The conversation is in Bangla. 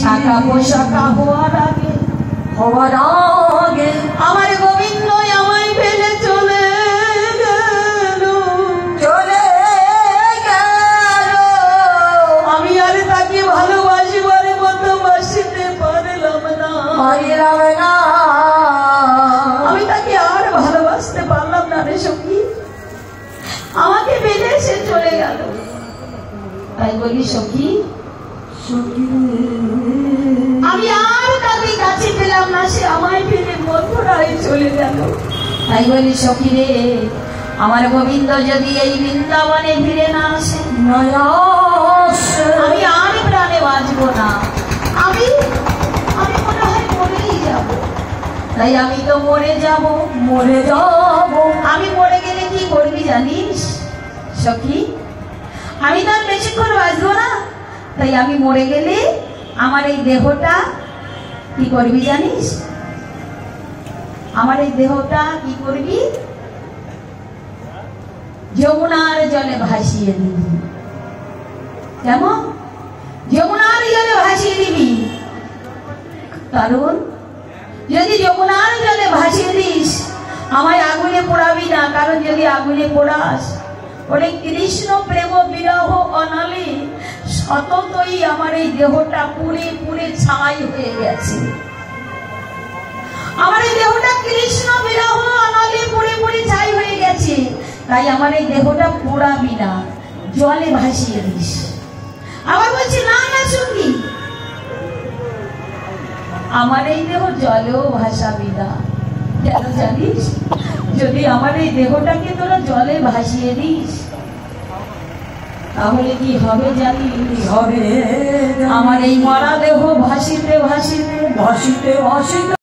শাখা পোশাখা হওয়ার আগে আমার গোবিন্দ আমায় ফেলে চলে গেল। আমি আর তাকে ভালোবাসিবার মতো বাসিতে পারলাম না। আমি তাকে আর ভালোবাসতে পারলাম না রে সখী, আমাকে ফেলে সে চলে গেল। তাই বলি সখী, আমি আর তাকে কাছে পেলাম না, সে আমায় ফেলে মথুরায় চলে গেল। তাই বলি সখী রে, আমার গোবিন্দ যদি এই বৃন্দাবনে ফিরে না আসে, আমি আর প্রাণে বাঁচব না। আমি মনে হয় মরেই যাব। তাই আমি তো মরে যাব। আমি মরে গেলে কি করবি জানিস সখী? আমি তো আর বেশিক্ষণ বাঁচবো না। তাই আমি মরে গেলে আমার এই দেহটা কি করবি জানিস? আমার এই দেহটা কি করবি? যমুনার জলে ভাসিয়ে দিবি। কেমন? যমুনার জলে ভাসিয়ে দিবি। কারণ যদি যমুনার জলে ভাসিয়ে দিস, আমায় আগুনে পোড়াবি না। কারণ যদি আগুনে পোড়াস, ওরে কৃষ্ণ প্রেম বিরহ অনালে সততই আমার এই দেহটা পুড়ে পুড়ে ছাই হয়ে গেছে। আমার এই দেহটা কৃষ্ণ বিরহ অনালে পুড়ে পুড়ে ছাই হয়ে গেছে। তাই আমার এই দেহটা পোড়াবি না, জলে ভাসিয়ে দিস। আবার বলছি না না সখী, আমার এই দেহ জলেও ভাসাবি না। কেন জানিস? যদি আমার এই দেহটাকে তোরা জলে ভাসিয়ে দিস, তাহলে কি হবে জানিস? হবে আমার এই মরা দেহ ভাসিতে ভাসিতে ভাসিতে ভাসিতে